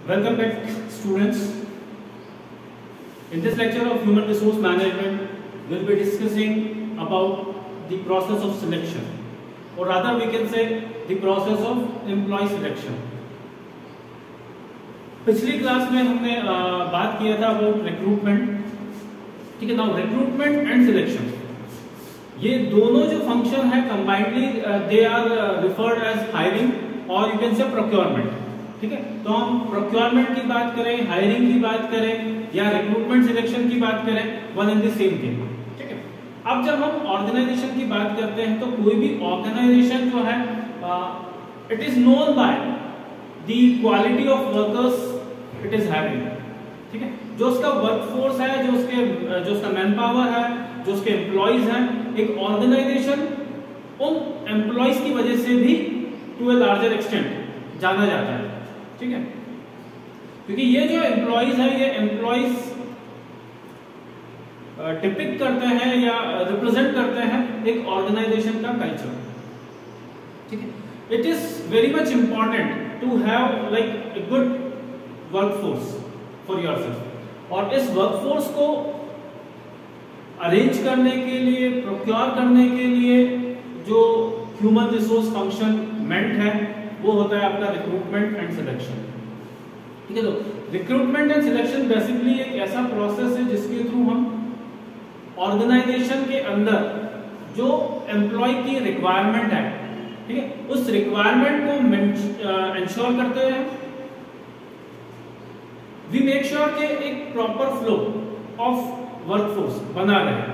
Welcome back, students. In this lecture of human resource management, we'll be discussing about the process of selection, or rather we can say the process of employee selection. पिछली class में हमने बात किया था about recruitment. ठीक है, now recruitment and selection, ये दोनों जो फंक्शन है combinedly they are referred as hiring और यू कैन से प्रोक्योरमेंट. ठीक है, तो हम प्रोक्योरमेंट की बात करें, हायरिंग की बात करें या रिक्रूटमेंट सिलेक्शन की बात करें, one and the same thing. ठीक है, अब जब हम ऑर्गेनाइजेशन की बात करते हैं तो कोई भी ऑर्गेनाइजेशन जो है it is known by the quality of workers it is having. ठीक है, जो उसका वर्कफोर्स है, जो उसका मैन पावर है, जो उसके एम्प्लॉइज हैं, एक ऑर्गेनाइजेशन उन एम्प्लॉइज की वजह से भी टू ए लार्जर एक्सटेंट जाना जाता है. ठीक है, क्योंकि ये जो एम्प्लॉइज है, ये एम्प्लॉइज टिपिक करते हैं या रिप्रेजेंट करते हैं एक ऑर्गेनाइजेशन का कल्चर. ठीक है, it is very much important to have like a good workforce for yourself. और इस वर्कफोर्स को अरेंज करने के लिए, प्रोक्योर करने के लिए जो ह्यूमन रिसोर्स फंक्शन मेंट है वो होता है आपका रिक्रूटमेंट एंड सिलेक्शन. ठीक है, तो रिक्रूटमेंट एंड सिलेक्शन बेसिकली एक ऐसा प्रोसेस है जिसके थ्रू हम ऑर्गेनाइजेशन के अंदर जो एम्प्लॉय की रिक्वायरमेंट है, ठीक है, उस रिक्वायरमेंट को इंश्योर करते हैं. वी मेक श्योर कि एक प्रॉपर फ्लो ऑफ वर्कफोर्स बना रहे.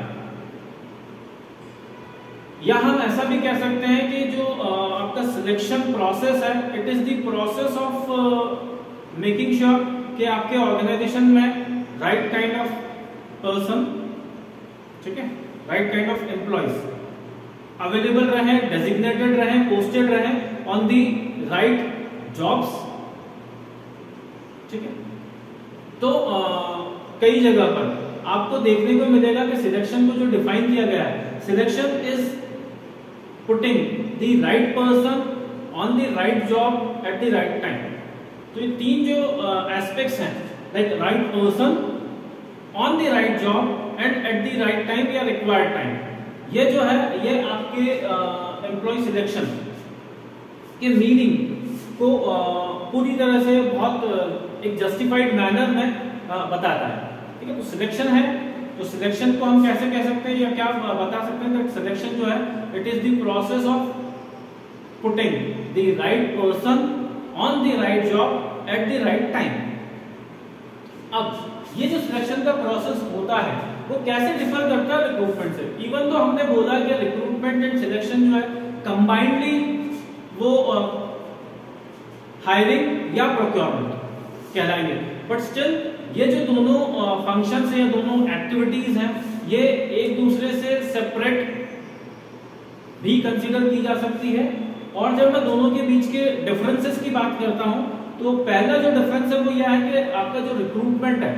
या हम ऐसा भी कह सकते हैं कि जो आपका सिलेक्शन प्रोसेस है, it is the process of making sure कि आपके ऑर्गेनाइजेशन में राइट काइंड ऑफ पर्सन, ठीक है, right kind of employees available रहे, डेजिग्नेटेड रहे, पोस्टेड रहे ऑन दी राइट जॉब्स. ठीक है, तो कई जगह पर आपको देखने को मिलेगा कि सिलेक्शन को जो डिफाइन किया गया है, selection is putting the right person on the right job at the right time. तो ये तीन जो एस्पेक्ट्स हैं, like right person on the right job and at the right time या रिक्वायर्ड टाइम, ये जो है ये आपके एम्प्लॉय सिलेक्शन के मीनिंग को पूरी तरह से बहुत एक जस्टिफाइड मैनर में बताता है. ठीक है, तो सिलेक्शन है, तो सिलेक्शन को हम कैसे कह सकते हैं या क्या बता सकते हैं कि सिलेक्शन जो है it is the process of putting the right person on the right job at the right time. अब ये जो सिलेक्शन का प्रोसेस होता है वो कैसे डिफर करता है रिक्रूटमेंट से. इवन तो हमने बोला कि रिक्रूटमेंट एंड सिलेक्शन जो है कंबाइंडली वो हायरिंग या प्रोक्योरमेंट कहलाएंगे, बट स्टिल ये जो दोनों फंक्शंस हैं, दोनों एक्टिविटीज हैं, ये एक दूसरे से सेपरेट भी कंसीडर की जा सकती है. और जब मैं दोनों के बीच के डिफरेंसेस की बात करता हूं तो पहला जो डिफरेंस है वो यह है कि आपका जो रिक्रूटमेंट है,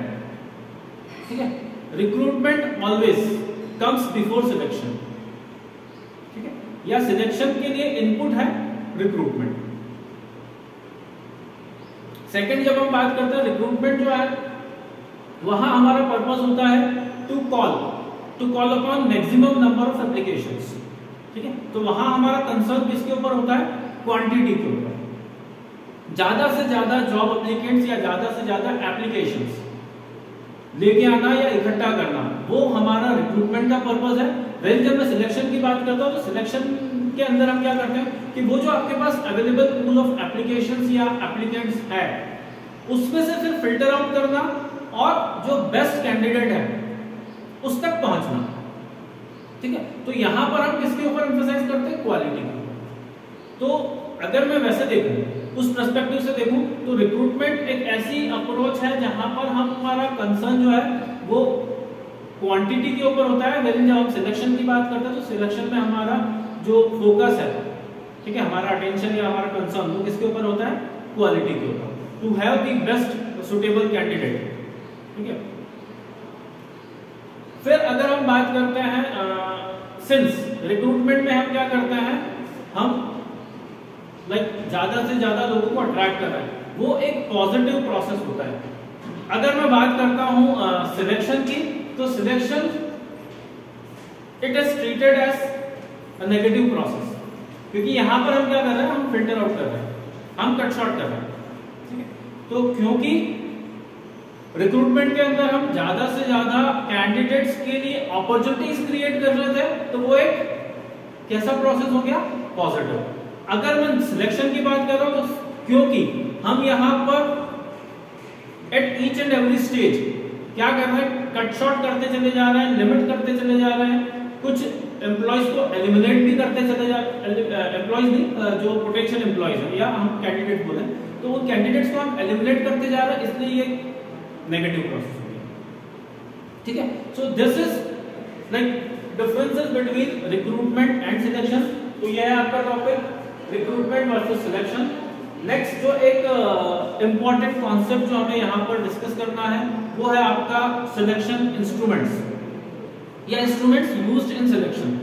ठीक है, recruitment always comes before selection. ठीक है, या सिलेक्शन के लिए इनपुट है रिक्रूटमेंट. सेकंड, जब हम बात करते हैं रिक्रूटमेंट जो है वहां हमारा पर्पस होता है to call upon maximum number of applications. ठीक है, तो वहां हमारा कंसर्न किसके ऊपर होता है, क्वांटिटी के ऊपर. ज्यादा से ज्यादा जॉब एप्लीकेंट्स या ज्यादा से ज्यादा एप्लीकेशंस लेके आना या इकट्ठा करना, वो हमारा रिक्रूटमेंट का पर्पस है. वैसे जब मैं सिलेक्शन की बात करता हूं तो सिलेक्शन के अंदर हम क्या करते हैं कि वो जो आपके पास अवेलेबल पूल ऑफ एप्लीकेशंस या एप्लीकेंट्स है उसमें से फिर फिल्टर आउट करना और जो बेस्ट कैंडिडेट है उस तक पहुंचना. ठीक है, तो यहां पर हम किसके ऊपर एम्फसाइज करते हैं, क्वालिटी का. तो अगर मैं वैसे देखूं, उस पर्सपेक्टिव से देखूं तो रिक्रूटमेंट एक ऐसी अप्रोच है जहां पर हमारा कंसर्न जो है वो क्वांटिटी के ऊपर होता है. लेकिन जब हम सिलेक्शन की बात करते हैं तो सिलेक्शन में हमारा जो फोकस है, ठीक है, हमारा अटेंशन या हमारा कंसर्न वो किसके ऊपर होता है, क्वालिटी के ऊपर, to have the best suitable candidate. ठीक है, फिर अगर हम बात करते हैं सिंस रिक्रूटमेंट में हम क्या करते हैं, हम लाइक ज्यादा से ज्यादा लोगों को अट्रैक्ट कर रहे हैं. वो एक पॉजिटिव प्रोसेस होता है। अगर मैं बात करता हूं सिलेक्शन की, तो selection it is treated as a negative process, क्योंकि यहां पर हम क्या कर रहे हैं, हम फिल्टर आउट कर रहे हैं, हम कट शॉर्ट कर रहे हैं, ठीक है। तो क्योंकि रिक्रूटमेंट के अंदर हम ज्यादा से ज्यादा कैंडिडेट्स के लिए अपॉर्चुनिटीज क्रिएट कर रहे थे, तो वो एक कैसा प्रोसेस हो गया, पॉजिटिव। अगर मैं सिलेक्शन की बात कर रहा हूं, तो क्योंकि हम यहां पर at each and every stage क्या कर रहे हैं, कट शॉर्ट करते चले जा रहे हैं, लिमिट करते चले जा रहे हैं, कुछ एम्प्लॉयज को एलिमिनेट भी करते चले जा रहे हैं, एम्प्लॉयज नहीं, जो पोटेंशियल एम्प्लॉयज है या हम कैंडिडेट बोले, तो वो कैंडिडेट्स को हम एलिमिनेट करते जा रहे हैं, इसलिए ये नेगेटिव प्रोसेस हो गया, ठीक है। So this is like differences between recruitment and selection. तो यह है आपका topic recruitment versus selection. Next जो एक इंपॉर्टेंट कॉन्सेप्ट जो हमें यहाँ पर डिस्कस करना है, वो है आपका सिलेक्शन इंस्ट्रूमेंट्स या instruments used in selection.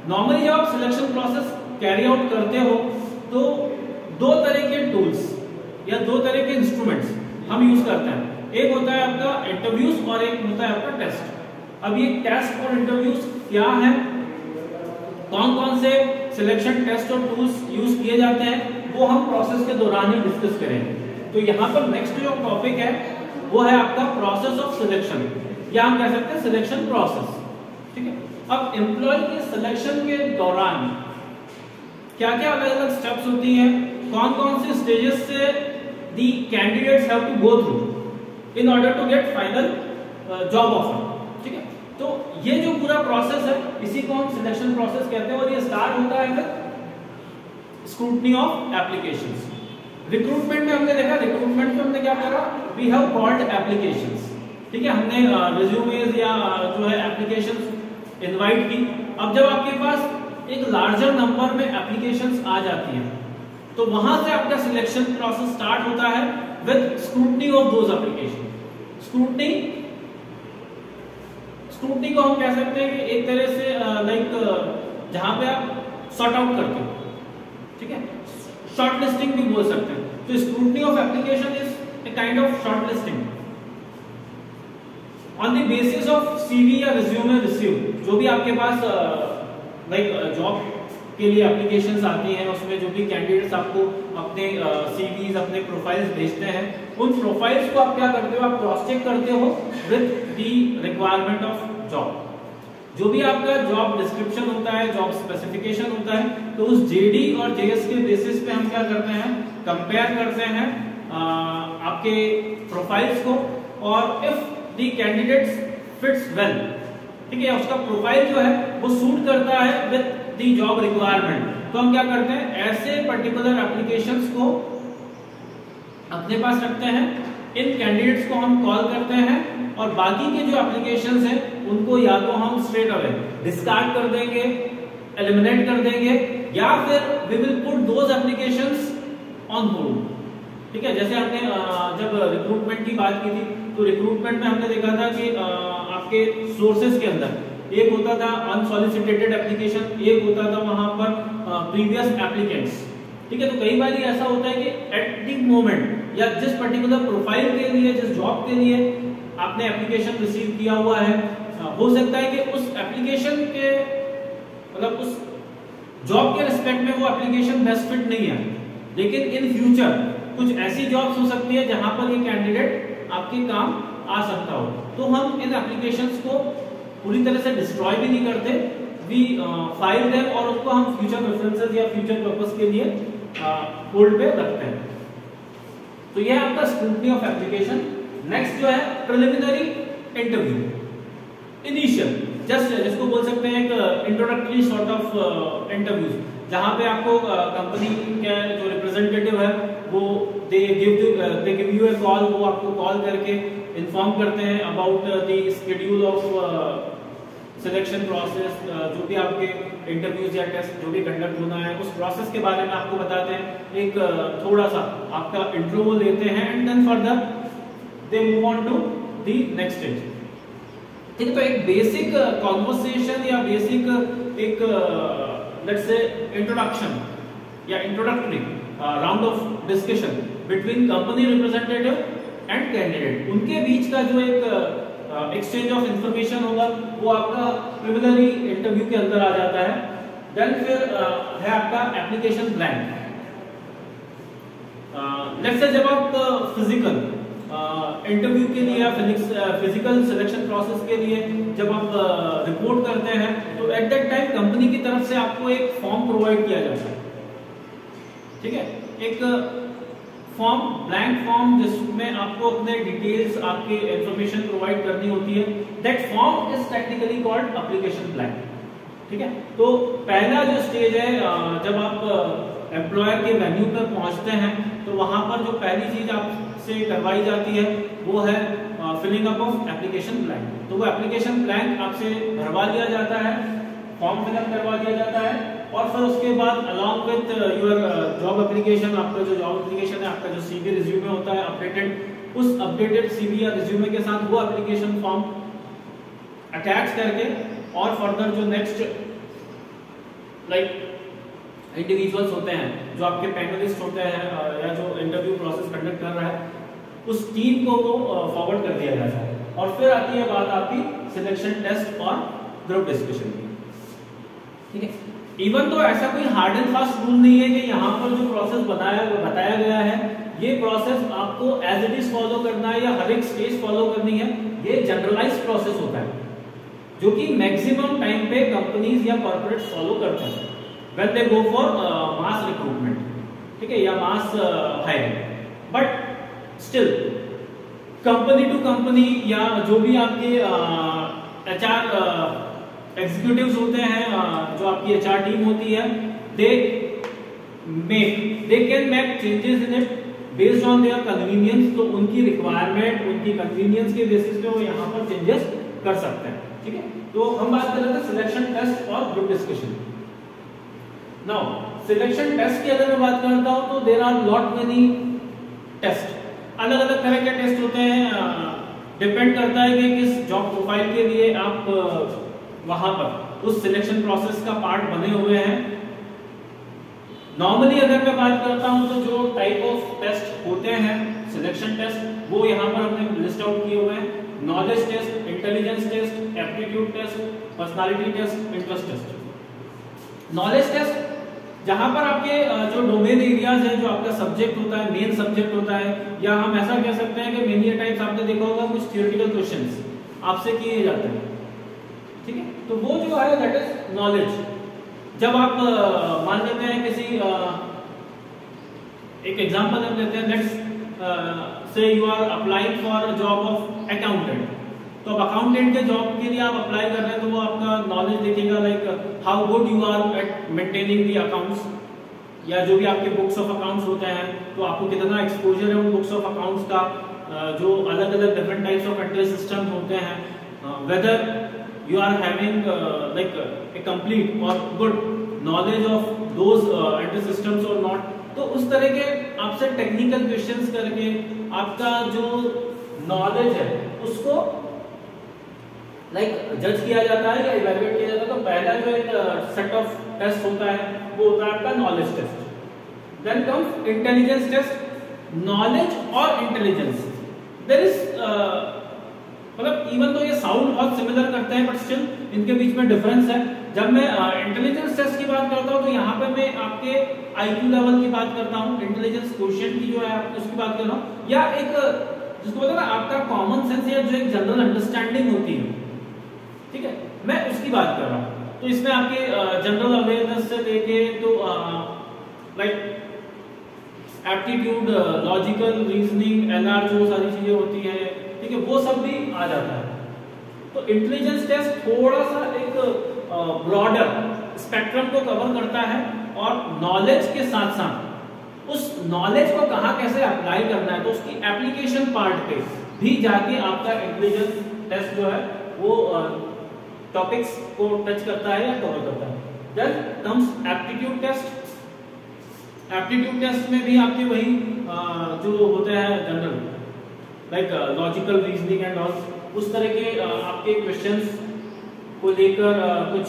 Normally जब आप सिलेक्शन प्रोसेस कैरी आउट करते हो, तो दो तरह के टूल्स या दो तरह के इंस्ट्रूमेंट्स हम यूज करते हैं। एक होता है आपका इंटरव्यूज और एक होता है आपका टेस्ट। अब ये टेस्ट और इंटरव्यूज क्या है, कौन कौन से सिलेक्शन टेस्ट और टूल्स यूज किए जाते हैं, वो हम प्रोसेस के दौरान ही डिस्कस करेंगे। तो यहाँ पर नेक्स्ट जो टॉपिक है वो है आपका प्रोसेस ऑफ सिलेक्शन, या हम कह सकते हैं सिलेक्शन प्रोसेस, ठीक है। अब एम्प्लॉय के सिलेक्शन के दौरान क्या क्या अलग अलग स्टेप्स होती हैं, कौन कौन से स्टेजेस से the candidates have to go through in order to get final job offer, ठीक है। तो ये जो पूरा प्रोसेस है, इसी को हम सिलेक्शन प्रोसेस कहते हैं, और ये स्टार्ट होता है स्क्रूटनी ऑफ एप्लीकेशंस। रिक्रूटमेंट में हमने देखा, रिक्रूटमेंट में हमने क्या करा, वी हैव कॉल्ड एप्लीकेशंस, ठीक है। हमने रिज्यूमेज या जो है एप्लीकेशंस इनवाइट की। अब जब आपके पास एक लार्जर नंबर में एप्लीकेशंस आ जाती हैं, तो वहां से आपका सिलेक्शन प्रोसेस स्टार्ट होता है with scrutiny of those application. Scrutiny को हम कह सकते हैं कि एक तरह से लाइक जहां पे आप सॉर्ट आउट करते हो, ठीक है, शॉर्ट लिस्टिंग भी बोल सकते हैं। तो scrutiny of application is a kind of short listing on the basis of CV या रिज्यूमे रिसीव। जो भी आपके पास लाइक जॉब के लिए एप्लीकेशंस आती हैं, उसमें जो भी कैंडिडेट्स आपको अपने सीवीज, अपने प्रोफाइल्स भेजते हैं, उन प्रोफाइल्स को आप क्या करते हो, आप क्रॉस चेक करते हो with the requirement of job. जो भी आपका जॉब डिस्क्रिप्शन होता है, जॉब स्पेसिफिकेशन होता है, तो उस जेडी और जेएस के बेसिस पे हम क्या करते हैं, कंपेयर करते हैं आपके प्रोफाइल्स को, और if the candidates fits well, ठीक है, उसका प्रोफाइल जो है वो सूट करता है विद द जॉब रिक्वायरमेंट, तो हम क्या करते हैं, ऐसे पर्टिकुलर एप्लीकेशंस को अपने पास रखते हैं, इन कैंडिडेट्स को हम कॉल करते हैं, और बाकी के जो एप्लीकेशंस हैं उनको या तो हम स्ट्रेट अवे डिस्कार्ड कर देंगे, एलिमिनेट कर देंगे, या फिर we will put those applications on hold, ठीक है। जैसे हमने जब रिक्रूटमेंट की बात की थी, तो रिक्रूटमेंट में हमने देखा था कि आपके सोर्सेज के अंदर एक होता था अनसॉलिसिटेटेड एप्लीकेशन, एक होता था वहां पर प्रीवियस एप्लीकेंट्स, ठीक है। तो कई बार ऐसा होता है कि एट द मोमेंट या जिस पर्टिकुलर प्रोफाइल के लिए, जिस जॉब के लिए आपने एप्लीकेशन रिसीव किया हुआ है, हो सकता है कि उस एप्लीकेशन के मतलब उस जॉब के रिस्पेक्ट में वो एप्लीकेशन बेस्ट फिट नहीं है, लेकिन इन फ्यूचर कुछ ऐसी जॉब्स हो सकती है जहां पर ये कैंडिडेट आपके काम आ सकता हो। तो हम इन एप्लीकेशंस को पूरी तरह से डिस्ट्रॉय भी नहीं करते, वी फाइल देम और उसको हम फ्यूचर प्रेफरेंसेस या फ्यूचर पर्पस के लिए होल्ड पे रखते हैं। तो यह आपका स्क्रूटनी ऑफ एप्लीकेशन। नेक्स्ट जो है प्रिलिमिनरी इंटरव्यू, इनिशियल, जस्ट जिसको बोल सकते हैं एक इंट्रोडक्टरी सॉर्ट ऑफ इंटरव्यूज, जहां पे आपको कंपनी के जो रिप्रेजेंटेटिव है वो they give U A call, वो आपको कॉल करके इन्फॉर्म करते हैं about the schedule of selection process, जो भी आपके इंटरव्यूज या टेस्ट जो भी कंडक्ट होना है उस प्रोसेस के बारे में आपको बताते हैं, एक थोड़ा सा आपका इंट्रो वो लेते हैं, and then further they move on to the next stage, ठीक है। तो एक बेसिक कॉन्वर्सेशन या बेसिक एक लेट्स से इंट्रोडक्शन या introductory round of discussion between company representative and candidate, उनके बीच का जो एक एक्सचेंज ऑफ इंफॉर्मेशन होगा वो आपका प्रिलिमिनरी इंटरव्यू के अंदर आ जाता है। देन फिर है आपका एप्लीकेशन ब्लैंक। लेट्स से जब आप फिजिकल इंटरव्यू के लिए या फिजिकल सिलेक्शन प्रोसेस के लिए जब आप रिपोर्ट करते हैं तो एट दैट टाइम कंपनी की तरफ से आपको एक फॉर्म प्रोवाइड किया जाता है, ठीक है, एक फॉर्म, ब्लैंक फॉर्म जिसमें आपको अपने डिटेल्स, आपके इंफॉर्मेशन प्रोवाइड करनी होती है। That form is technically called application blank, ठीक है। तो पहला जो स्टेज है जब आप एम्प्लॉयर के वेन्यू पर पहुंचते हैं तो वहां पर जो पहली चीज आपसे करवाई जाती है वो है filling up of application blank. तो वो एप्लीकेशन ब्लैंक आपसे भरवा लिया जाता है, फॉर्म फिलअप करवा दिया जाता है और फिर उसके बाद along with your job application, आपका जो जॉब एप्लीकेशन है, आपका जो सीवी रिज्यूमे होता है अपडेटेड, उस अपडेटेड सीवी या रिज्यूमे के साथ वो एप्लीकेशन फॉर्म अटैच करके और फर्दर जो नेक्स्ट लाइक इंडिविजुअल्स होते हैं, जो आपके पैनलिस्ट होते हैं या जो इंटरव्यू प्रोसेस कंडक्ट कर रहा है, उस टीम को वो फॉरवर्ड कर दिया जाता है। और फिर आती है बात आपकी सिलेक्शन टेस्ट और ग्रुप डिस्कशन की, ठीक है। इवन तो ऐसा कोई हार्ड एंड फास्ट रूल नहीं है कि यहाँ पर जो प्रोसेस बताया गया है ये प्रोसेस आपको एज इट इज फॉलो करना है या हर एक स्टेज फॉलो करनी है। ये जनरलाइज्ड प्रोसेस होता है जो कि मैक्सिमम टाइम पे कंपनीज या कॉर्पोरेट फॉलो करते हैं when they go for mass recruitment, ठीक है, या mass hiring. But still company to company या जो भी आपके एचआर एग्जीक्यूटिव्स होते हैं, जो आपकी एचआर टीम होती है, they can make changes in it based on their convenience. तो उनकी रिक्वायरमेंट, उनकी कन्वीनियंस के बेसिस पे वो यहाँ पर चेंजेस कर सकते हैं, ठीक है। तो हम बात कर रहे थे सिलेक्शन टेस्ट और group discussion. Now selection test की अगर मैं बात करता हूं तो there are lot many test, अलग अलग तरह के टेस्ट होते हैं, डिपेंड करता है कि किस जॉब प्रोफाइल के लिए आप वहां पर उस सिलेक्शन प्रोसेस का पार्ट बने हुए हैं। नॉर्मली अगर मैं बात करता हूं तो जो टाइप ऑफ टेस्ट होते हैं सिलेक्शन टेस्ट वो यहाँ पर हमने लिस्ट आउट किए हुए हैं। Knowledge test, intelligence test, aptitude test, personality test, interest test. Knowledge test जहां पर आपके जो डोमेन एरियाज है, जो आपका सब्जेक्ट होता है, मेन सब्जेक्ट होता है, या हम ऐसा कह सकते हैं कि मेनी टाइम्स आपने देखा होगा कुछ थियोरेटिकल क्वेश्चंस आपसे किए जाते हैं, ठीक है। तो वो जो है दैट इज नॉलेज। जब आप मान लेते हैं किसी एक एग्जांपल हम लेते हैं, let's say you are applying for job of accountant. तो अब अकाउंटेंट के जॉब के लिए आप अप्लाई कर रहे हैं तो वो आपका नॉलेज देखेगा like how good you are at maintaining the accounts, या जो भी आपके बुक्स ऑफ अकाउंट्स होते हैं तो आपको कितना एक्सपोजर है उन बुक्स ऑफ अकाउंट्स का, जो अलग अलग different types of entry system होते हैं, weather you are having like a complete or good knowledge of those entry systems or not। तो उस तरह के आपसे टेक्निकल क्वेश्चंस करके आपका जो नॉलेज है उसको लाइक जज किया जाता है या इवैल्यूएट किया जाता है। तो पहला जो एक सेट ऑफ टेस्ट होता है वो होता है आपका knowledge test. Then comes intelligence test. Knowledge और इंटेलिजेंस देयर इज मतलब इवन तो ये साउंड बहुत सिमिलर करते हैं बट स्टिल इनके बीच में डिफरेंस है। जब मैं इंटेलिजेंस टेस्ट की बात करता हूं तो यहाँ पे मैं आपके आईक्यू लेवल की बात करता हूँ, इंटेलिजेंस क्वोशिएंट की जो है उसकी बात कर रहा हूँ, या एक जिसको बोलते हैं ना आपका कॉमन सेंस या जो एक जनरल अंडरस्टैंडिंग होती है, ठीक है, मैं उसकी बात कर रहा हूँ। तो इसमें आपके जनरल अवेयरनेस से लेके तो like aptitude, logical reasoning, LR, जो सारी चीजें होती है, ठीक है, वो सब भी आ जाता है। तो इंटेलिजेंस टेस्ट थोड़ा सा एक ब्रॉडर स्पेक्ट्रम को कवर करता है और नॉलेज के साथ साथ उस नॉलेज को कहाँ कैसे अप्लाई करना है तो उसकी एप्लीकेशन पार्ट पे भी जाके आपका इंटेलिजेंस टेस्ट जो है वो टॉपिक्स को टच करता है या कवर करता है। Then comes aptitude test. Aptitude test में भी आपके वही जो होते हैं general like logical reasoning and all, उस तरह के आपके क्वेश्चंस को लेकर कुछ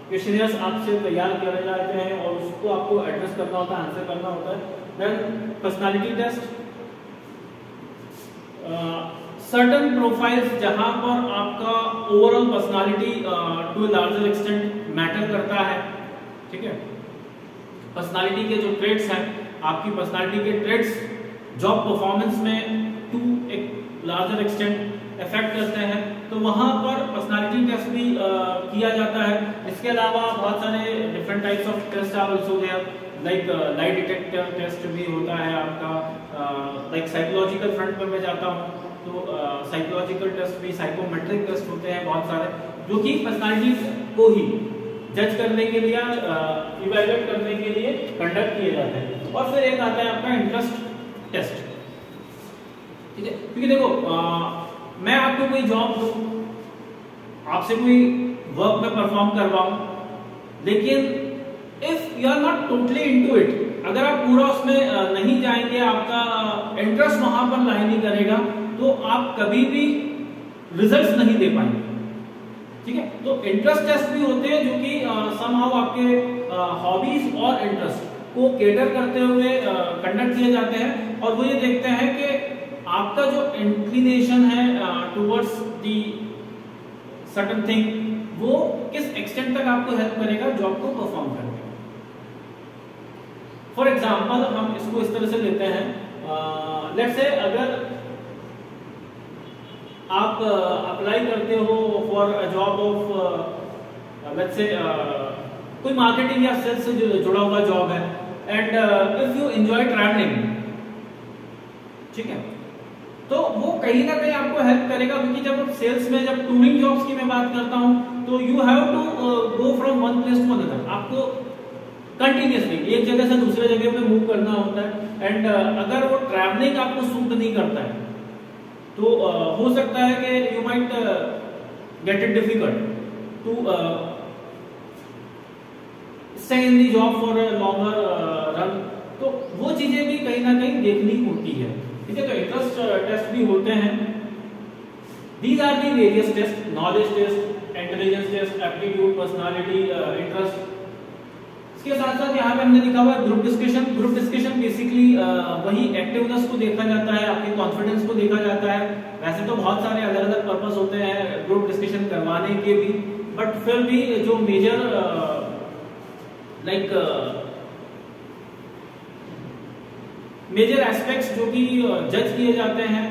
क्वेश्चनियर्स आपसे तैयार किए जाते हैं और उसको आपको एड्रेस करना होता है, आंसर करना होता है। Then personality test, certain profiles जहां पर आपका overall personality to a larger extent matter करता है, ठीक है। पर्सनालिटी के जो ट्रेट्स हैं, आपकी पर्सनालिटी के ट्रेट्स जॉब परफॉर्मेंस में टू एक लार्जर एक्सटेंट इफेक्ट करते हैं, तो वहां पर पर्सनालिटी टेस्ट भी किया जाता है। इसके अलावा बहुत सारे different types of test are also there, like lie detector test भी होता है आपका, लाइक साइकोलॉजिकल फ्रंट पर मैं जाता हूँ तो साइकोलॉजिकल टेस्ट भी, साइकोमेट्रिक टेस्ट होते हैं बहुत सारे, जो कि पर्सनालिटी को ही जज करने के लिए, इवैल्यूएट करने के लिए कंडक्ट किए जाते हैं। और फिर एक आता है आपका इंटरेस्ट टेस्ट, ठीक है। क्योंकि देखो मैं आपको कोई जॉब दूं, आपसे कोई वर्क में परफॉर्म करवाऊं, लेकिन if you are not totally into it, अगर आप पूरा उसमें नहीं जाएंगे, आपका इंटरेस्ट वहां पर लाई नहीं करेगा, तो आप कभी भी रिजल्ट्स नहीं दे पाएंगे, ठीक है। तो इंटरेस्ट टेस्ट भी होते हैं जो कि समहाउ आपके हॉबीज और इंटरेस्ट को केटर करते हुए कंडक्ट किए जाते हैं, और वो ये देखते हैं कि आपका जो इंक्लिनेशन है टुवर्ड्स दी सर्टेन थिंग, वो किस एक्सटेंट तक आपको हेल्प करेगा जॉब को परफॉर्म करने में। फॉर एग्जाम्पल हम इसको इस तरह से लेते हैं, लेट्स से अगर आप अप्लाई करते हो for a job of let's say कोई मार्केटिंग या सेल्स से जुड़ा हुआ जॉब है, and if you enjoy travelling, ठीक है, तो वो कहीं ना कहीं आपको हेल्प करेगा, क्योंकि जब सेल्स में, जब टूरिंग जॉब्स की मैं बात करता हूं, तो you have to go from one place to another, आपको कंटिन्यूअसली एक जगह से दूसरे जगह पे मूव करना होता है, एंड अगर वो ट्रैवलिंग आपको सूट नहीं करता है, तो हो सकता है कि you might get it difficult to stay in the job for a longer run. तो वो चीजें भी कहीं ना कहीं देखनी होती है, ठीक है। तो इंटरेस्ट टेस्ट भी होते हैं। These are the various test, knowledge test, intelligence test, aptitude, personality, interest. इसके साथ साथ यहाँ पे हमने लिखा हुआ है group discussion. Group discussion basically वही एक्टिवनेस को देखा जाता है, आपके कॉन्फिडेंस को देखा जाता है। वैसे तो बहुत सारे अलग अलग पर्पस होते हैं ग्रुप डिस्कशन करवाने के भी, बट फिर भी जो मेजर लाइक मेजर एस्पेक्ट्स जो कि जज किए जाते हैं,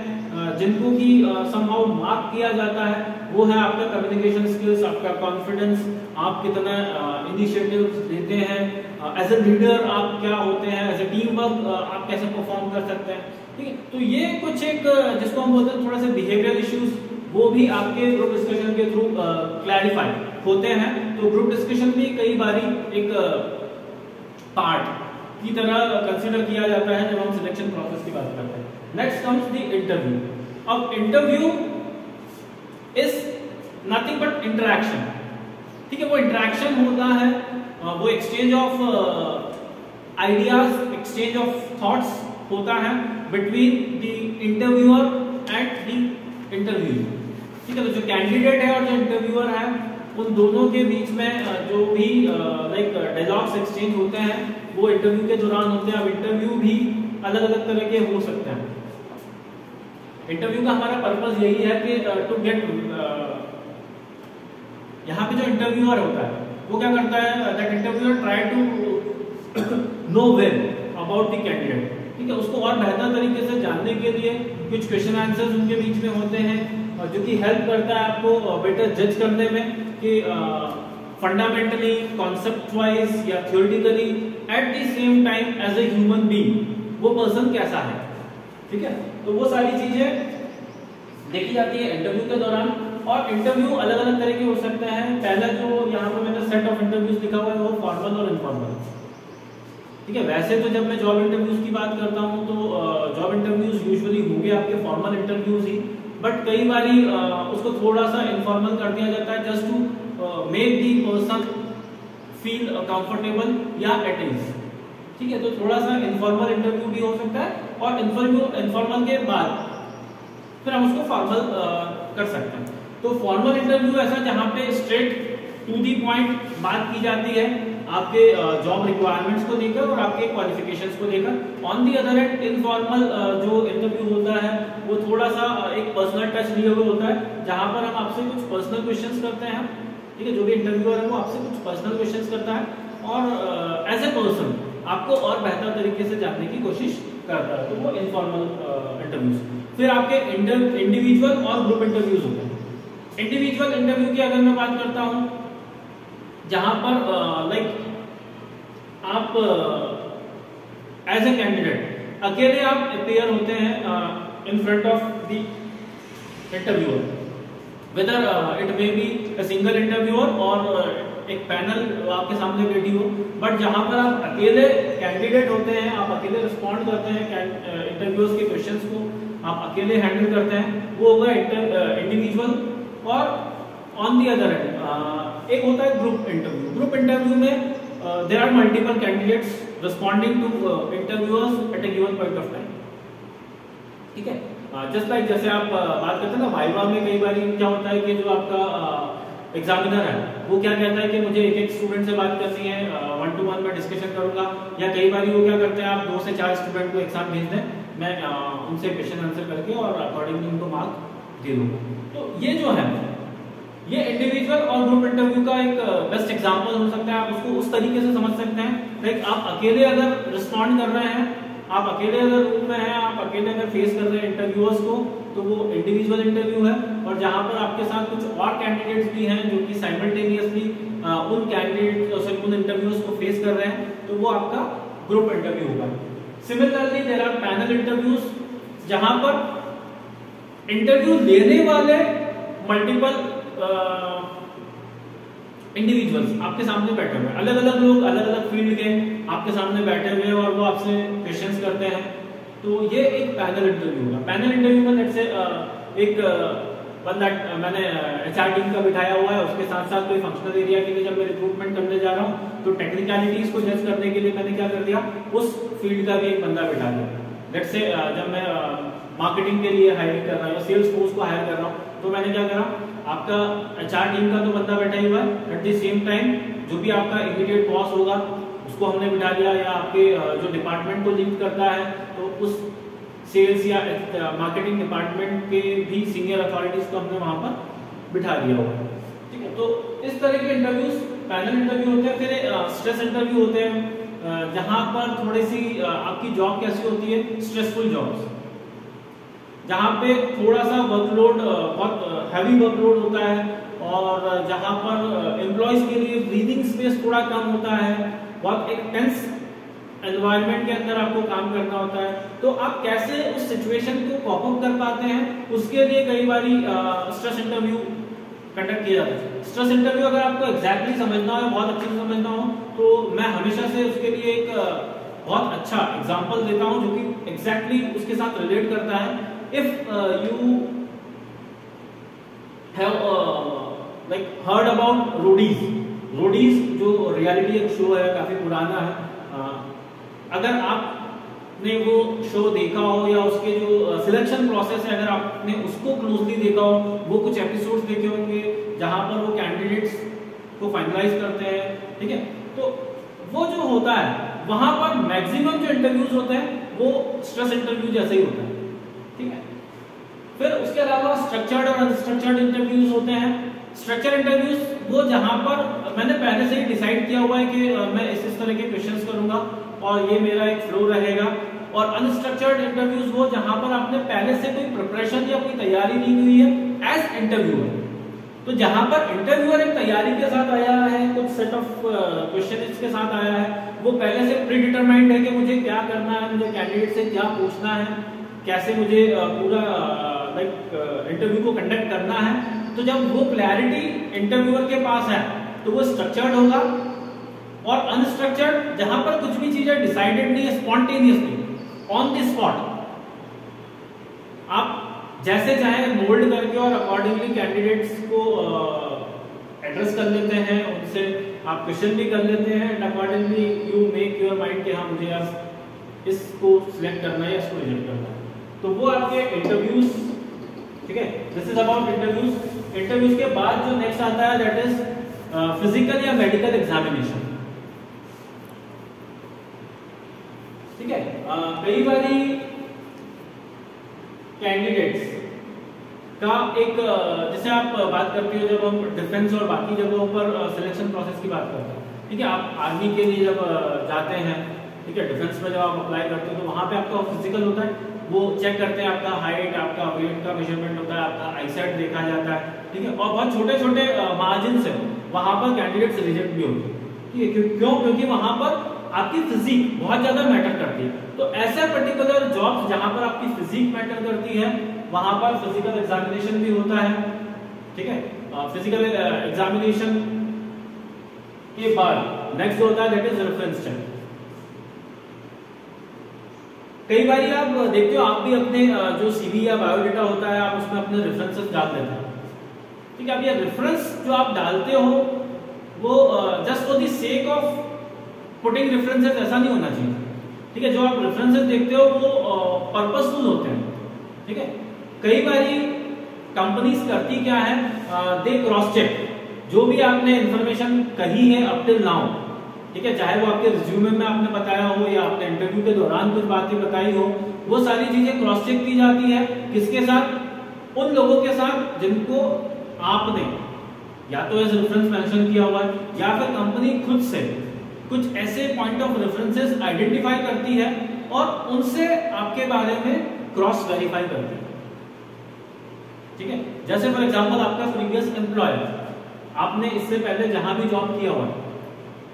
जिनको कि समहाउ मार्क किया जाता है, वो है आपका कम्युनिकेशन स्किल्स, आपका कॉन्फिडेंस, आप कितना इनिशिएटिव लेते हैं, एज ए लीडर आप क्या होते हैं, एज ए टीम वर्क आप कैसे परफॉर्म कर सकते हैं, ठीक है। तो ये कुछ एक जिसको हम बोलते हैं थोड़ा सा बिहेवियरल इश्यूज, वो भी आपके ग्रुप डिस्कशन के थ्रू क्लैरिफाई होते हैं। तो ग्रुप डिस्कशन भी कई बारी एक पार्ट की तरह कंसीडर किया जाता है जब हम सिलेक्शन प्रोसेस की बात करते हैं। Next comes the interview. अब interview is nothing but interaction, ठीक है। वो इंटरैक्शन होता है, वो exchange of ideas, exchange of thoughts होता है between the interviewer and the interview, ठीक है। तो जो कैंडिडेट है और जो इंटरव्यूअर है, उन दोनों के बीच में जो भी लाइक डायलॉग्स एक्सचेंज होते हैं, वो इंटरव्यू के दौरान होते हैं। अब इंटरव्यू भी अलग अलग तरह के हो सकते हैं। इंटरव्यू का हमारा पर्पस यही है कि टू गेट, यहाँ पे जो इंटरव्यूअर होता है वो क्या करता है, that interviewer try to know well about the candidate, ठीक है। उसको और बेहतर तरीके से जानने के लिए कुछ क्वेश्चन आंसर्स उनके बीच में होते हैं, जो कि हेल्प करता है आपको बेटर जज करने में कि फंडामेंटली, कॉन्सेप्ट वाइज या theoretically, at the same time as a human being वो पर्सन कैसा है, ठीक है। तो वो सारी चीजें देखी जाती है इंटरव्यू के दौरान। और इंटरव्यू अलग अलग तरह के हो सकते हैं। पहला जो यहाँ पे मैंने सेट ऑफ इंटरव्यूज लिखा हुआ है वो फॉर्मल और इनफॉर्मल, ठीक है। वैसे तो जब मैं जॉब इंटरव्यूज की बात करता हूँ तो जॉब इंटरव्यूज यूजुअली होंगे आपके फॉर्मल इंटरव्यूज ही, बट कई बारी उसको थोड़ा सा इनफॉर्मल कर दिया जाता है just to make the person feel comfortable या एट ईज, ठीक है। तो थोड़ा सा इनफॉर्मल इंटरव्यू भी हो सकता है, और इनफॉर्मल के बाद फिर हम उसको फॉर्मल कर सकते हैं। तो फॉर्मल इंटरव्यू ऐसा जहां पे स्ट्रेट टू दी पॉइंट बात की जाती है, आपके जॉब रिक्वायरमेंट्स को लेकर और आपके क्वालिफिकेशंस को लेकर। On the other hand informal जो इंटरव्यू होता है वो थोड़ा सा एक पर्सनल टच लिए हुए होता है, जहां पर हम आपसे कुछ पर्सनल क्वेश्चंस करते हैं, ठीक है। जो भी इंटरव्यूअर है वो आपसे कुछ पर्सनल क्वेश्चंस करता है और एज ए पर्सन आपको और बेहतर तरीके से जानने की कोशिश करता है, तो वो इनफॉर्मल इंटरव्यूज। फिर आपके इंडिविजुअल और ग्रुप इंटरव्यूज होते हैं। इंडिविजुअल इंटरव्यू की अगर मैं बात करता हूं, जहां पर लाइक आप एज ए कैंडिडेट अकेले आप अपेयर होते हैं in front of the interviewer, whether it may be a single interviewer और एक पैनल आपके सामने बैठी हो, बट जहां पर आप अकेले कैंडिडेट होते हैं, आप अकेले रिस्पॉन्ड करते हैं इंटरव्यूअर्स के क्वेश्चंस को, आप अकेले हैंडल करते हैं, वो होगा इंडिविजुअल। और ऑन दी अदर हैंड एक होता है ग्रुप इंटरव्यू। ग्रुप इंटरव्यू में there are multiple candidates responding to interviewers at a given point of time, ठीक है। जस्ट लाइक जैसे आप बात करते हैं ना वाइवा में, कई बार क्या होता है कि जो आपका एग्जामिनर है वो क्या कहता है कि मुझे एक एक स्टूडेंट से बात करनी है, 1 to 1 में डिस्कशन करूंगा, या कई बार वो क्या करते हैं आप 2 से 4 स्टूडेंट को एक साथ भेज दें, मैं उनसे क्वेश्चन आंसर करके और अकॉर्डिंगली उनको मार्क दे दूंगा। तो ये जो है ये इंडिविजुअल और ग्रुप इंटरव्यू का एक बेस्ट एग्जांपल हो सकता है। आप उसको उस तरीके से समझ सकते हैं, लाइक आप अकेले अगर रिस्पॉन्ड कर रहे हैं, आप अकेले अगर रूम में हैं, आप अकेले अगर फेस कर रहे हैं इंटरव्यूअर्स को, तो वो इंडिविजुअल इंटरव्यू है। और जहां पर आपके साथ कुछ और कैंडिडेट्स भी हैं जो कि साइमल्टेनियसली उन कैंडिडेट्स और उन इंटरव्यूअर्स को फेस कर रहे हैं, तो वो आपका ग्रुप इंटरव्यू होगा। Similarly there are panel interviews, जहां पर इंटरव्यू लेने वाले मल्टीपल इंडिविजुअल्स आपके सामने बैठे हुए हैं, अलग अलग लोग अलग अलग फील्ड के आपके सामने बैठे हुए हैं और वो आपसे क्वेश्चंस करते हैं, तो ये एक पैनल इंटरव्यू होगा। पैनल इंटरव्यू में लेट्स से एक बंदा मैंने एचआर टीम का बिठाया हुआ है, उसके साथ साथ कोई फंक्शनल एरिया के लिए जब मैं रिक्रूटमेंट करने जा रहा हूँ, तो टेक्निकलिटीज को जज करने के लिए मैंने क्या कर दिया, उस फील्ड का भी एक बंदा बिठा दिया। लेट्स से जब मैं मार्केटिंग के लिए हायरिंग कर रहा हूँ या सेल्स फोर्स को हायर कर रहा हूँ, तो मैंने क्या करा, आपका एचआर टीम का तो बंदा बैठा हुआ है, एट द सेम टाइम जो भी आपका इमीडिएट बॉस होगा उसको हमने बिठा दिया, या आपके जो डिपार्टमेंट को लीड करता है तो उस सेल्स या मार्केटिंग डिपार्टमेंट के भी सीनियर अथॉरिटीज को हमने वहां पर बिठा दिया हुआ है, ठीक है। तो इस तरह के इंटरव्यूज पैनल इंटरव्यू होते हैं। फिर स्ट्रेस इंटरव्यू होते हैं, जहां पर थोड़ी सी आपकी जॉब कैसी होती है, स्ट्रेसफुल जॉब्स, जहां पे थोड़ा सा वर्कलोड, बहुत हैवी वर्कलोड होता है, और जहां पर एम्प्लॉयज के लिए ब्रीदिंग स्पेस थोड़ा कम होता है, बहुत एक टेंस एनवायरनमेंट के अंदर आपको काम करना होता है, तो आप कैसे उस सिचुएशन को कॉप अप कर पाते हैं, उसके लिए कई बारी स्ट्रेस इंटरव्यू कंडक्ट किया जाता है। स्ट्रेस इंटरव्यू अगर आपको एग्जैक्टली समझना हो, बहुत अच्छे से समझना हो, तो मैं हमेशा से उसके लिए एक बहुत अच्छा एग्जांपल देता हूं जो कि एग्जैक्टली उसके साथ रिलेट करता है। If you have like heard about Roadies, Roadies जो रियलिटी एक शो है, काफी पुराना है, अगर आपने वो शो देखा हो या उसके जो सिलेक्शन प्रोसेस है, अगर आपने उसको क्लोजली देखा हो, वो कुछ एपिसोड्स देखे होंगे जहां पर वो कैंडिडेट्स को फाइनलाइज करते हैं, ठीक है। तो वो जो होता है वहां पर मैक्सिमम जो इंटरव्यूज होते हैं वो स्ट्रेस इंटरव्यू जैसे ही होता है, ठीक है। फिर उसके अलावा स्ट्रक्चर्ड और अनस्ट्रक्चर्ड इंटरव्यूज होते हैं। स्ट्रक्चर इंटरव्यूज वो जहां पर मैंने पहले से ही डिसाइड किया हुआ है कि मैं इस तरह के क्वेश्चंस करूंगा और ये मेरा एक फ्लो रहेगा। और अनस्ट्रक्चर्ड इंटरव्यूज वो जहां पर आपने पहले से कोई प्रिपरेशन या कोई तैयारी नहीं हुई है एज इंटरव्यूअर। तो जहां पर इंटरव्यूअर एक तैयारी के साथ आया है, कुछ सेट ऑफ क्वेश्चन के साथ आया है, वो पहले से प्री डिटरमाइंड है कि मुझे क्या करना है, मुझे कैंडिडेट से क्या पूछना है, कैसे मुझे पूरा इंटरव्यू को कंडक्ट करना है। तो जब वो क्लैरिटी इंटरव्यूअर के पास है तो वो स्ट्रक्चर्ड होगा। और अनस्ट्रक्चर्ड जहां पर कुछ भी चीजें डिसाइडेड नहीं है, स्पॉन्टेनियसली ऑन द स्पॉट आप जैसे चाहे मोल्ड करके और अकॉर्डिंगली कैंडिडेट्स को एड्रेस कर लेते हैं, उनसे आप क्वेश्चन भी कर लेते हैं, and accordingly you make your mind कि हाँ मुझे अब इसको सिलेक्ट करना है या इसको रिजेक्ट करना है। तो वो आपके इंटरव्यूज, ठीक है। This is about interviews. Interviews के बाद जो नेक्स्ट आता है दैट इज फिजिकल या मेडिकल एग्जामिनेशन। कई बारी कैंडिडेट्स का एक जैसे आप बात करते हो जब हम डिफेंस और बाकी जगहों पर सिलेक्शन प्रोसेस की बात करते हैं, ठीक है, आप आर्मी के लिए जब जाते हैं, ठीक है, डिफेंस में जब आप अप्लाई करते हो तो वहाँ पे आपका फिजिकल होता है, वो चेक करते हैं आपका हाइट, आपका वेट का मेजरमेंट होता है, आपका आईसाइट देखा जाता है, ठीक है, और बहुत छोटे छोटे मार्जिन से वहाँ पर कैंडिडेट्स रिजेक्ट भी होते हैं, ठीक है, क्यों? क्योंकि वहाँ पर आपकी फिजिक बहुत ज्यादा मैटर करती है। तो ऐसे पर्टिकुलर जॉब्स जहां पर आपकी फिजिक मैटर करती है वहां पर फिजिकल एग्जामिनेशन भी होता है, ठीक है। फिजिकल एग्जामिनेशन के बाद नेक्स्ट होता है दैट इज रेफरेंस चेक। कई बार आप देखते हो, आप भी अपने जो सीवी या बायोडाटा होता है आप उसमें अपने रेफरेंसेस डाल देते हैं, ठीक है। अब ये रेफरेंस जो आप डालते हो वो just for the sake of putting references ऐसा नहीं होना चाहिए, ठीक है। जो आप रेफरेंसेस देखते हो वो पर्पसफुल होते हैं, ठीक है। कई बारी कंपनीज करती क्या है, दे क्रॉस चेक जो भी आपने इंफॉर्मेशन कही है अप टिल नाउ, ठीक है, चाहे वो आपके रिज्यूमे में आपने बताया हो या आपने इंटरव्यू के दौरान कुछ बातें बताई हो, वो सारी चीजें क्रॉस चेक की जाती है। किसके साथ? उन लोगों के साथ जिनको आपने या तो एज रेफरेंस मेंशन किया हुआ है या फिर कंपनी खुद से कुछ ऐसे पॉइंट ऑफ रेफरेंसेस आइडेंटिफाई करती है और उनसे आपके बारे में क्रॉस वेरीफाई करती है, ठीक है। जैसे फॉर एग्जांपल आपका प्रीवियस एम्प्लॉयर, आपने इससे पहले जहां भी जॉब किया हुआ है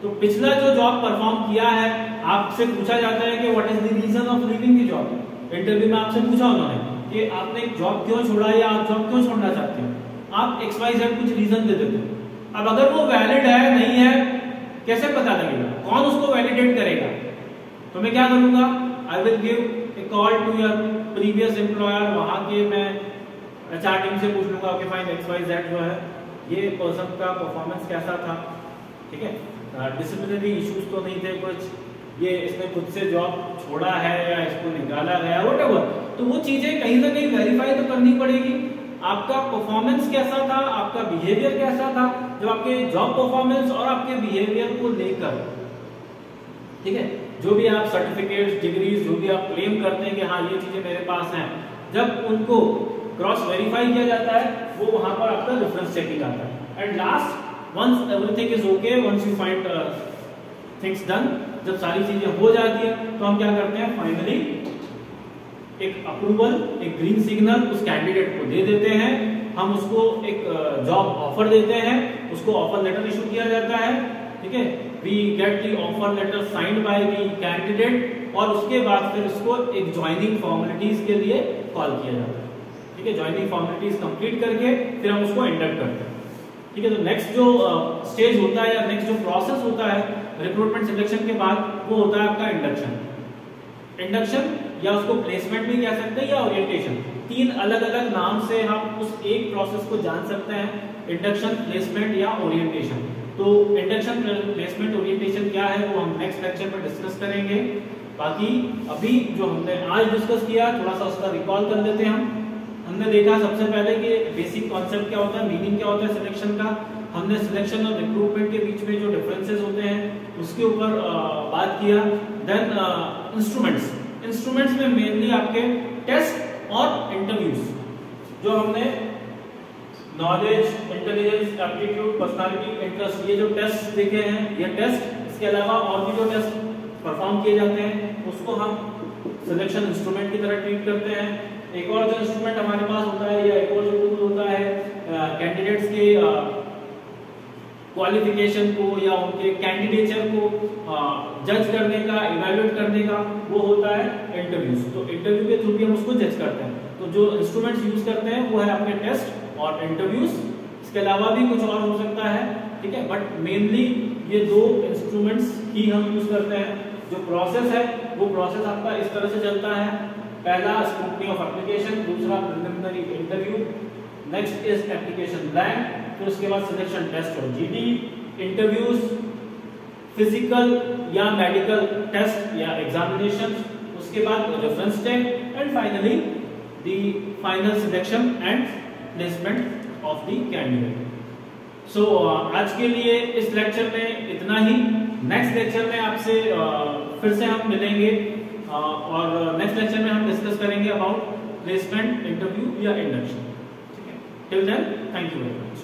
तो पिछला जो जॉब परफॉर्म किया है आपसे पूछा जाता है कि what is the reason of leaving the job. Interview में आपसे पूछा उन्होंने कि आपने जॉब क्यों छोड़ा या आप जॉब क्यों छोड़ना चाहते हो, आप XYZ कुछ रीजन दे देते हो। अब अगर वो वैलिड है नहीं है कैसे पता लगेगा, कौन उसको वैलिडेट करेगा? तो मैं क्या करूंगा, I will give a call to your previous employer, वहां के मैं HR टीम से पूछ लूंगा कि फाइन XYZ जो है ये पर्सन का परफॉर्मेंस कैसा था, ठीक है, डिसिप्लिनरी इश्यूज तो नहीं थे कुछ, ये इसने खुद से जॉब छोड़ा है या इसको निकाला गया, व्हाटएवर। तो वो चीजें कहीं ना कहीं वेरीफाई तो करनी पड़ेगी। आपका परफॉर्मेंस कैसा था, आपका बिहेवियर कैसा था, जो आपके जॉब परफॉर्मेंस और आपके बिहेवियर को लेकर, ठीक है, जो भी आप सर्टिफिकेट्स, डिग्रीज जो भी आप क्लेम करते हैं कि हाँ ये चीजें मेरे पास हैं, जब उनको क्रॉस वेरीफाई किया जाता है वो वहां पर आपका रेफरेंस चेकिंग आता है। And last once everything is okay, once you find things done, जब सारी चीजें हो जाती है तो हम क्या करते हैं, फाइनली एक अप्रूवल, एक ग्रीन सिग्नल उस कैंडिडेट को दे देते हैं, हम उसको एक जॉब ऑफर देते हैं, उसको ऑफर लेटर इशू किया जाता है, ठीक है, we get the offer letter signed by the candidate और उसके बाद फिर उसको एक ज्वाइनिंग फॉर्मेलिटीज के लिए कॉल किया जाता है, ठीक है। ज्वाइनिंग फॉर्मेलिटीज कंप्लीट करके फिर हम उसको इंडक्ट करते हैं, ठीक है। तो नेक्स्ट जो स्टेज होता है या नेक्स्ट जो प्रोसेस होता है रिक्रूटमेंट सिलेक्शन के बाद वो होता है आपका इंडक्शन। इंडक्शन या उसको प्लेसमेंट भी कह सकते हैं या ओरिएंटेशन, तीन अलग अलग नाम से हम उस एक प्रोसेस को जान सकते हैं, इंडक्शन, प्लेसमेंट या ओरिएंटेशन। तो इंडक्शन, प्लेसमेंट, ओरिएंटेशन क्या है वो हम नेक्स्ट लेक्चर में डिस्कस करेंगे। बाकी अभी जो हमने आज डिस्कस किया थोड़ा सा उसका रिकॉल कर लेते हैं। हमने देखा सबसे पहले कि बेसिक कॉन्सेप्ट क्या होता है, मीनिंग क्या होता है सिलेक्शन का, हमने सिलेक्शन और रिक्रूटमेंट के बीच में जो डिफरेंसेस होते हैं उसके ऊपर बात किया। देन इंस्ट्रूमेंट्स में मेनली आपके टेस्ट और इंटरव्यूज, जो हमने knowledge, intelligence, aptitude, personality, interest, ये जो टेस्ट देखे हैं, ये टेस्ट, इसके अलावा और भी जो टेस्ट परफॉर्म किए जाते हैं उसको हम सिलेक्शन इंस्ट्रूमेंट की तरह ट्रीट करते हैं। एक और जो इंस्ट्रूमेंट हमारे पास होता है या एक और जो टूल होता है कैंडिडेट्स के क्वालिफिकेशन को या उनके कैंडिडेचर को जज करने का, इवैल्यूएट करने का, वो होता है इंटरव्यूज। तो इंटरव्यू के थ्रू भी हम उसको जज करते हैं। तो जो इंस्ट्रूमेंट्स यूज करते हैं वो है आपके टेस्ट और इंटरव्यूज, इसके अलावा भी कुछ और हो सकता है, ठीक है, बट मेनली ये दो इंस्ट्रूमेंट्स ही हम यूज करते हैं। जो प्रोसेस है वो प्रोसेस आपका इस तरह से चलता है, पहला स्क्रूटनी ऑफ एप्लीकेशन, दूसरा preliminary interview, next is application blank, फिर उसके बाद सिलेक्शन टेस्ट और GD, इंटरव्यूज, फिजिकल या मेडिकल टेस्ट या एग्जामिनेशन, उसके बाद reference check and finally the final selection and placement of the candidate. So आज के लिए इस लेक्चर में इतना ही। नेक्स्ट लेक्चर में आपसे फिर से हम मिलेंगे और नेक्स्ट लेक्चर में हम डिस्कस करेंगे अबाउट प्लेसमेंट, इंटरव्यू या इंडक्शन। ठीक है, till then thank you very much.